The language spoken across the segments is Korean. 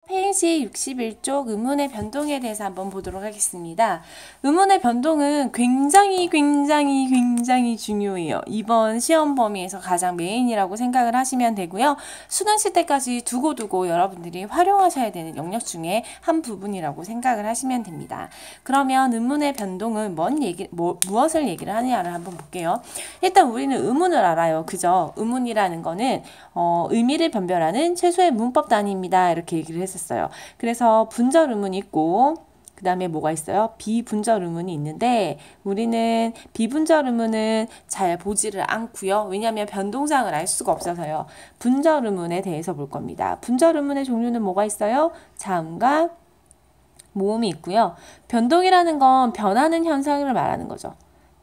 페이지 61쪽 의문의 변동에 대해서 한번 보도록 하겠습니다. 의문의 변동은 굉장히 중요해요. 이번 시험 범위에서 가장 메인이라고 생각을 하시면 되고요. 수능시 때까지 두고두고 여러분들이 활용하셔야 되는 영역 중에 한 부분이라고 생각을 하시면 됩니다. 그러면 의문의 변동은 무엇을 얘기를 하느냐를 한번 볼게요. 일단 우리는 의문을 알아요. 그죠? 의문이라는 거는 의미를 변별하는 최소의 문법 단위입니다. 이렇게 얘기를 했었어요. 그래서 분절 의문이 있고 그 다음에 뭐가 있어요? 비분절 의문이 있는데 우리는 비분절 의문은 잘 보지를 않고요. 왜냐하면 변동상을 알 수가 없어서요. 분절 의문에 대해서 볼 겁니다. 분절 의문의 종류는 뭐가 있어요? 자음과 모음이 있고요. 변동이라는 건 변하는 현상을 말하는 거죠.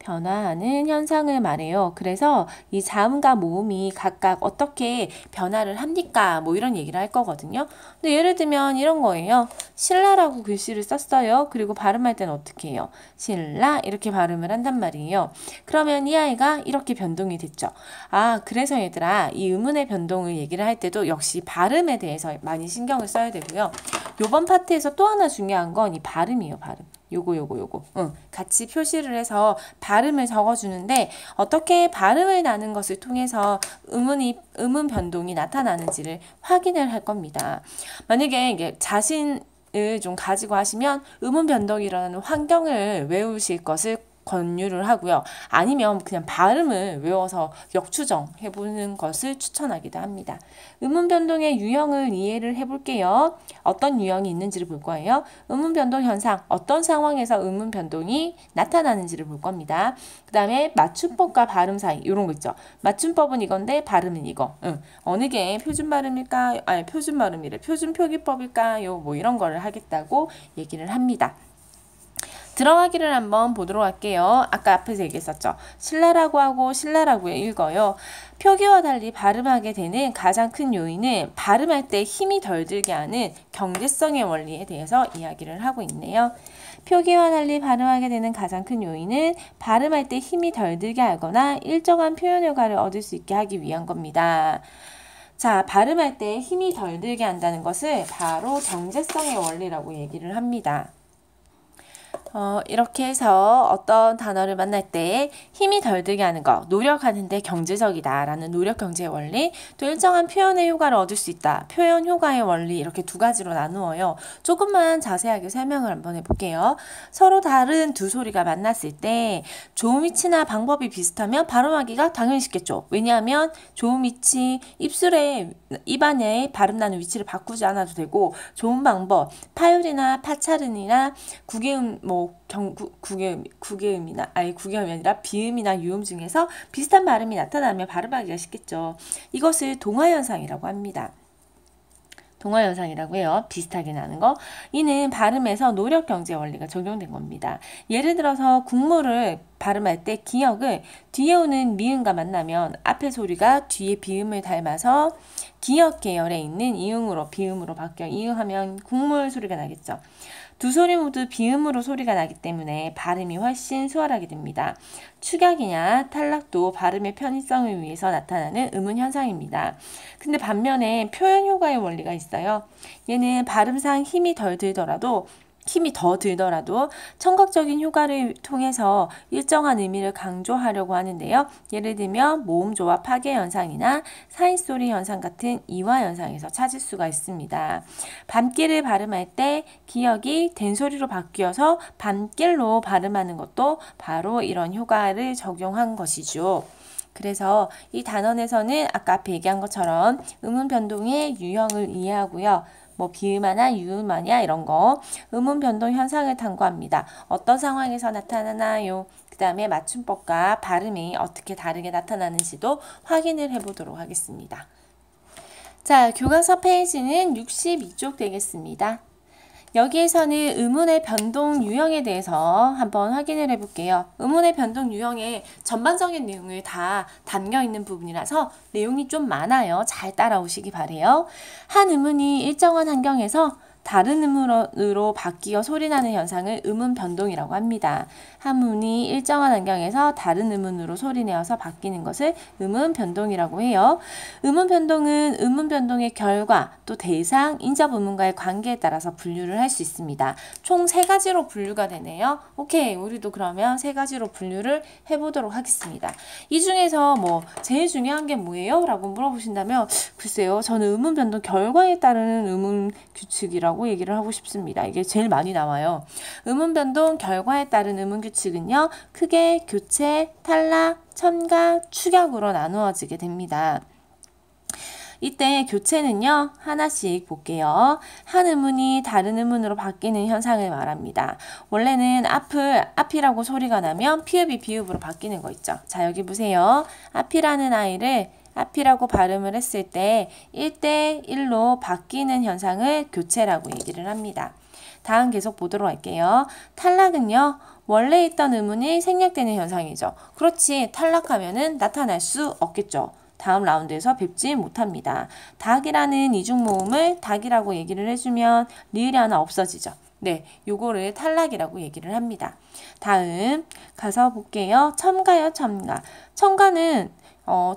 변화하는 현상을 말해요. 그래서 이 자음과 모음이 각각 어떻게 변화를 합니까? 뭐 이런 얘기를 할 거거든요. 근데 예를 들면 이런 거예요. 신라라고 글씨를 썼어요. 그리고 발음할 때는 어떻게 해요? 신라 이렇게 발음을 한단 말이에요. 그러면 이 아이가 이렇게 변동이 됐죠. 아, 그래서 얘들아 이 의문의 변동을 얘기를 할 때도 역시 발음에 대해서 많이 신경을 써야 되고요. 요번 파트에서 또 하나 중요한 건 이 발음이에요. 발음. 요거. 같이 표시를 해서 발음을 적어주는데 어떻게 발음을 나는 것을 통해서 의문 변동이 나타나는지를 확인을 할 겁니다. 만약에 이게 자신을 좀 가지고 하시면 의문 변동이 일어나는 환경을 외우실 것을 권유를 하고요. 아니면 그냥 발음을 외워서 역추정해보는 것을 추천하기도 합니다. 의문 변동의 유형을 이해를 해볼게요. 어떤 유형이 있는지를 볼 거예요. 의문 변동 현상, 어떤 상황에서 의문 변동이 나타나는지를 볼 겁니다. 그 다음에 맞춤법과 발음 사이 이런 거 있죠. 맞춤법은 이건데 발음은 이거. 어느 게 표준 발음일까? 아니 표준 발음이래. 표준 표기법일까요? 뭐 이런 거를 하겠다고 얘기를 합니다. 들어가기를 한번 보도록 할게요. 아까 앞에서 얘기했었죠. 신라라고 하고 신라라고 읽어요. 표기와 달리 발음하게 되는 가장 큰 요인은 발음할 때 힘이 덜 들게 하는 경제성의 원리에 대해서 이야기를 하고 있네요. 표기와 달리 발음하게 되는 가장 큰 요인은 발음할 때 힘이 덜 들게 하거나 일정한 표현 효과를 얻을 수 있게 하기 위한 겁니다. 자, 발음할 때 힘이 덜 들게 한다는 것을 바로 경제성의 원리라고 얘기를 합니다. 이렇게 해서 어떤 단어를 만날 때 힘이 덜 들게 하는 거, 노력하는데 경제적이다 라는 노력 경제의 원리, 또 일정한 표현의 효과를 얻을 수 있다, 표현 효과의 원리 이렇게 두 가지로 나누어요. 조금만 자세하게 설명을 한번 해볼게요. 서로 다른 두 소리가 만났을 때 좋은 위치나 방법이 비슷하면 발음하기가 당연히 쉽겠죠. 왜냐하면 좋은 위치, 입안에 발음 나는 위치를 바꾸지 않아도 되고 좋은 방법, 파열이나 파차른이나 구개음, 구개음이 아니라 비음이나 유음 중에서 비슷한 발음이 나타나면 발음하기가 쉽겠죠. 이것을 동화현상이라고 합니다. 동화현상이라고 해요. 비슷하게 나는 거. 이는 발음에서 노력경제 원리가 적용된 겁니다. 예를 들어서 국물을 발음할 때 기역을 뒤에 오는 미음과 만나면 앞에 소리가 뒤에 비음을 닮아서 기역 계열에 있는 이응으로 비음으로 바뀌어 이응하면 국물 소리가 나겠죠. 두 소리 모두 비음으로 소리가 나기 때문에 발음이 훨씬 수월하게 됩니다. 축약이냐 탈락도 발음의 편의성을 위해서 나타나는 의문 현상입니다. 근데 반면에 표현 효과의 원리가 있어요. 얘는 발음상 힘이 더 들더라도 청각적인 효과를 통해서 일정한 의미를 강조하려고 하는데요. 예를 들면 모음 조합 파괴 현상이나 사인소리 현상 같은 이화 현상에서 찾을 수가 있습니다. 밤길을 발음할 때 기역이 된소리로 바뀌어서 밤길로 발음하는 것도 바로 이런 효과를 적용한 것이죠. 그래서 이 단원에서는 아까 앞에 얘기한 것처럼 의문 변동의 유형을 이해하고요. 비음하나 유음하냐 이런 거 의문 변동 현상을 탐구합니다. 어떤 상황에서 나타나나요? 그 다음에 맞춤법과 발음이 어떻게 다르게 나타나는지도 확인을 해보도록 하겠습니다. 자, 교과서 페이지는 62쪽 되겠습니다. 여기에서는 의문의 변동 유형에 대해서 한번 확인을 해볼게요. 의문의 변동 유형에 전반적인 내용을 다 담겨있는 부분이라서 내용이 좀 많아요. 잘 따라오시기 바래요. 한 의문이 일정한 환경에서 다른 음으로 바뀌어 소리나는 현상을 음운 변동이라고 합니다. 한음이 일정한 환경에서 다른 음운으로 소리내어서 바뀌는 것을 음운 변동이라고 해요. 음운 변동은 음운 변동의 결과, 또 대상, 인접 음운과의 관계에 따라서 분류를 할 수 있습니다. 총 3가지로 분류가 되네요. 오케이, 우리도 그러면 3가지로 분류를 해보도록 하겠습니다. 이 중에서 뭐 제일 중요한 게 뭐예요? 라고 물어보신다면 글쎄요, 저는 음운 변동 결과에 따르는 음운 규칙이라고 얘기를 하고 싶습니다. 이게 제일 많이 나와요. 음운 변동 결과에 따른 음운 규칙은요, 크게 교체, 탈락, 첨가, 축약으로 나누어지게 됩니다. 이때 교체는요, 하나씩 볼게요. 한 음운이 다른 음운으로 바뀌는 현상을 말합니다. 원래는 앞이라고 소리가 나면 피읍이 비읍으로 바뀌는 거 있죠. 자, 여기 보세요. 앞이라는 아이를 앞이라고 발음을 했을 때 1대1로 바뀌는 현상을 교체라고 얘기를 합니다. 다음 계속 보도록 할게요. 탈락은요, 원래 있던 음운이 생략되는 현상이죠. 그렇지, 탈락하면은 나타날 수 없겠죠. 다음 라운드에서 뵙지 못합니다. 닭이라는 이중 모음을 닭이라고 얘기를 해주면 리을이 하나 없어지죠. 네, 요거를 탈락이라고 얘기를 합니다. 다음 가서 볼게요. 첨가요, 첨가. 첨가는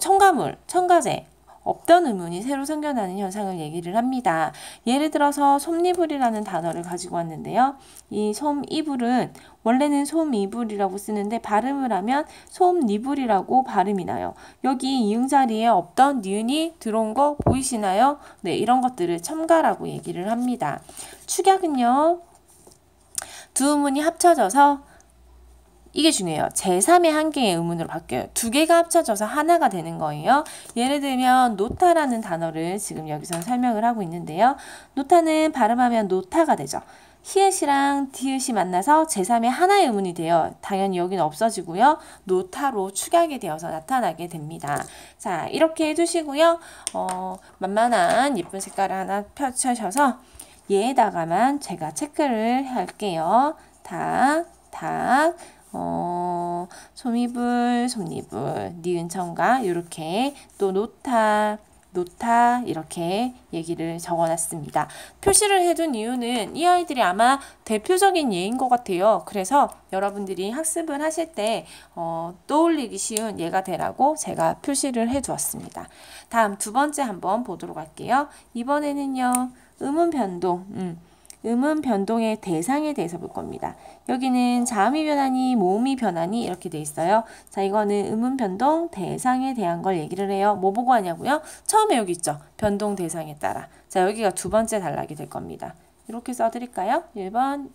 첨가물, 첨가제, 없던 음운이 새로 생겨나는 현상을 얘기를 합니다. 예를 들어서 솜니불이라는 단어를 가지고 왔는데요. 이 솜이불은 원래는 솜이불이라고 쓰는데 발음을 하면 솜니불이라고 발음이 나요. 여기 이응 자리에 없던 니은이 들어온 거 보이시나요? 네, 이런 것들을 첨가라고 얘기를 합니다. 축약은요, 두 음운이 합쳐져서 이게 중요해요. 제3의 한 개의 음운으로 바뀌어요. 2개가 합쳐져서 하나가 되는 거예요. 예를 들면 노타라는 단어를 지금 여기서 설명을 하고 있는데요. 노타는 발음하면 노타가 되죠. 히읗이랑 디귿이 만나서 제3의 하나의 음운이 돼요. 당연히 여기는 없어지고요. 노타로 축약이 되어서 나타나게 됩니다. 자, 이렇게 해주시고요. 만만한 예쁜 색깔을 하나 펼쳐셔서 얘에다가만 제가 체크를 할게요. 닭, 솜이불, 솜니불, 니은 첨가, 이렇게 또 노타 이렇게 얘기를 적어놨습니다. 표시를 해둔 이유는 이 아이들이 아마 대표적인 예인 것 같아요. 그래서 여러분들이 학습을 하실 때 떠올리기 쉬운 예가 되라고 제가 표시를 해두었습니다. 다음 2번째 한번 보도록 할게요. 이번에는요, 음운 변동. 음운 변동의 대상에 대해서 볼 겁니다. 여기는 자음이 변하니 모음이 변하니 이렇게 돼 있어요. 자, 이거는 음운 변동 대상에 대한 걸 얘기를 해요. 뭐 보고 하냐고요? 처음에 여기 있죠. 변동 대상에 따라. 자, 여기가 2번째 단락이 될 겁니다. 이렇게 써드릴까요? 1번,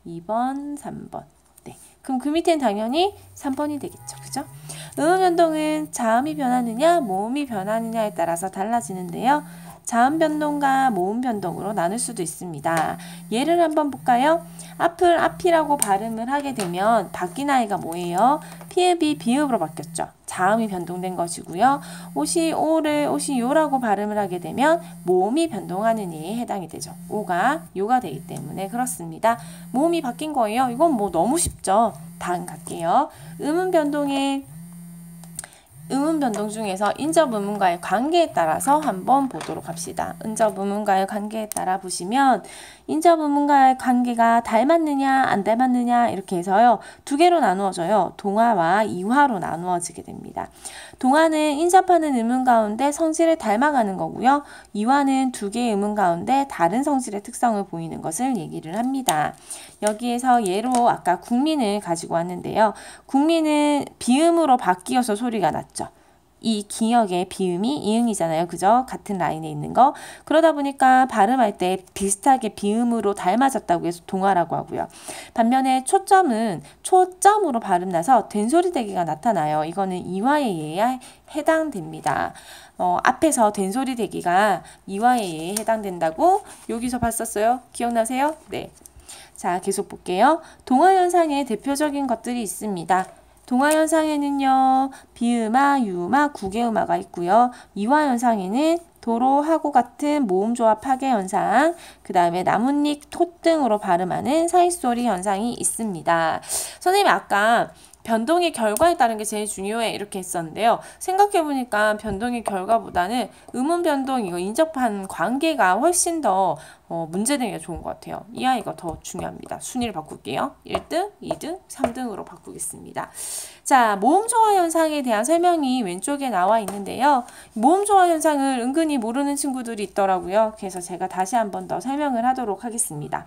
2번, 3번. 네. 그럼 그 밑에는 당연히 3번이 되겠죠. 그죠? 음운 변동은 자음이 변하느냐, 모음이 변하느냐에 따라서 달라지는데요. 자음 변동과 모음 변동으로 나눌 수도 있습니다. 예를 한번 볼까요? 앞을 앞이라고 발음을 하게 되면 바뀐 아이가 뭐예요? 피읍이 비읍으로 바뀌었죠. 자음이 변동된 것이고요. 옷이 오를 옷이 요라고 발음을 하게 되면 모음이 변동하는 이에 해당이 되죠. 오가 요가 되기 때문에 그렇습니다. 모음이 바뀐 거예요. 이건 뭐 너무 쉽죠. 다음 갈게요. 음운 변동 중에서 인접 음운과의 관계에 따라서 한번 보도록 합시다. 인접 음운과의 관계에 따라 보시면 인접 음운과의 관계가 닮았느냐 안 닮았느냐 이렇게 해서요. 2개로 나누어져요. 동화와 이화로 나누어지게 됩니다. 동화는 인접하는 음운 가운데 성질을 닮아가는 거고요. 이화는 2개의 음운 가운데 다른 성질의 특성을 보이는 것을 얘기를 합니다. 여기에서 예로 아까 국민을 가지고 왔는데요. 국민은 비음으로 바뀌어서 소리가 났죠. 이 기역의 비음이 이응이잖아요. 그죠? 같은 라인에 있는 거. 그러다 보니까 발음할 때 비슷하게 비음으로 닮아졌다고 해서 동화라고 하고요. 반면에 초점은 초점으로 발음 나서 된소리 대기가 나타나요. 이거는 이화의 예에 해당됩니다. 앞에서 된소리 대기가 이화의 예에 해당된다고 여기서 봤었어요. 기억나세요? 네. 자, 계속 볼게요. 동화 현상의 대표적인 것들이 있습니다. 동화 현상에는요, 비음화, 유음화, 구개음화가 있고요. 이화 현상에는 도로, 하고 같은 모음조합 파괴 현상, 그 다음에 나뭇잎, 톳 등으로 발음하는 사이소리 현상이 있습니다. 선생님이 아까 변동의 결과에 따른 게 제일 중요해 이렇게 했었는데요. 생각해보니까 변동의 결과보다는 음운 변동 이거 인접한 관계가 훨씬 더 문제되기가 좋은 것 같아요. 이 아이가 더 중요합니다. 순위를 바꿀게요. 1등, 2등, 3등으로 바꾸겠습니다. 자, 모음조화 현상에 대한 설명이 왼쪽에 나와 있는데요. 모음조화 현상을 은근히 모르는 친구들이 있더라고요. 그래서 제가 다시 한 번 더 설명을 하도록 하겠습니다.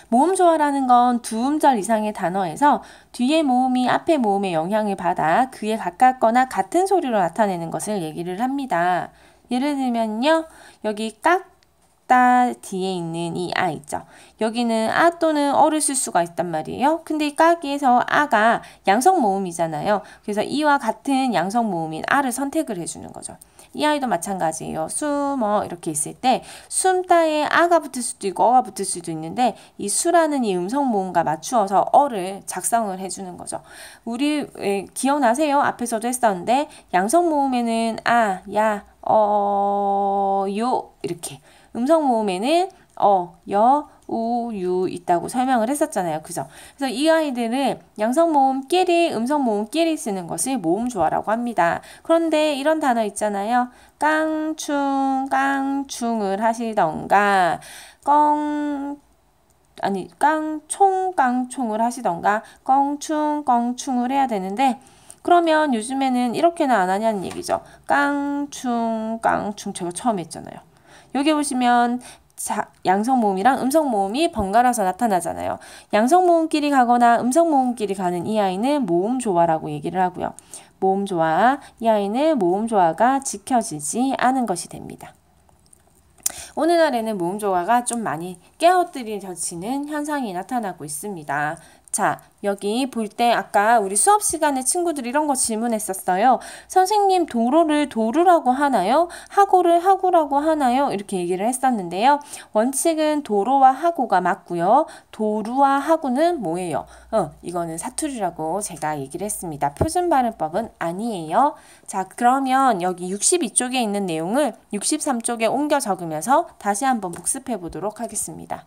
모음조화라는 건 두 음절 이상의 단어에서 뒤에 모음이 앞에 모음의 영향을 받아 그에 가깝거나 같은 소리로 나타내는 것을 얘기를 합니다. 예를 들면요. 여기 깍다 뒤에 있는 이 아 있죠. 여기는 아 또는 어를 쓸 수가 있단 말이에요. 근데 이 깍에서 아가 양성 모음이잖아요. 그래서 이와 같은 양성 모음인 아를 선택을 해주는 거죠. 이 아이도 마찬가지예요. 숨어 이렇게 있을 때 숨따에 아가 붙을 수도 있고 어가 붙을 수도 있는데 이 수라는 이 음성 모음과 맞추어서 어를 작성을 해주는 거죠. 우리 기억나세요? 앞에서도 했었는데 양성 모음에는 아, 야, 요 이렇게 음성 모음에는 여, 우, 유 있다고 설명을 했었잖아요. 그죠? 그래서 이 아이들은 양성 모음끼리 음성 모음끼리 쓰는 것을 모음조화라고 합니다. 그런데 이런 단어 있잖아요. 깡충, 깡충을 하시던가 깡총, 깡총을 하시던가 껑충, 껑충을 해야 되는데 그러면 요즘에는 이렇게는 안 하냐는 얘기죠. 깡충, 깡충 제가 처음 했잖아요. 여기 보시면 양성 모음이랑 음성 모음이 번갈아서 나타나잖아요. 양성 모음끼리 가거나 음성 모음끼리 가는 이 아이는 모음 조화라고 얘기를 하고요. 모음 조화, 이 아이는 모음 조화가 지켜지지 않은 것이 됩니다. 오늘날에는 모음 조화가 좀 많이 깨어뜨려지는 현상이 나타나고 있습니다. 자, 여기 볼 때 아까 우리 수업 시간에 친구들이 이런 거 질문했었어요. 선생님 도로를 도루라고 하나요? 하고를 하구라고 하나요? 이렇게 얘기를 했었는데요. 원칙은 도로와 하고가 맞고요. 도루와 하구는 뭐예요? 이거는 사투리라고 제가 얘기를 했습니다. 표준 발음법은 아니에요. 자, 그러면 여기 62쪽에 있는 내용을 63쪽에 옮겨 적으면서 다시 한번 복습해 보도록 하겠습니다.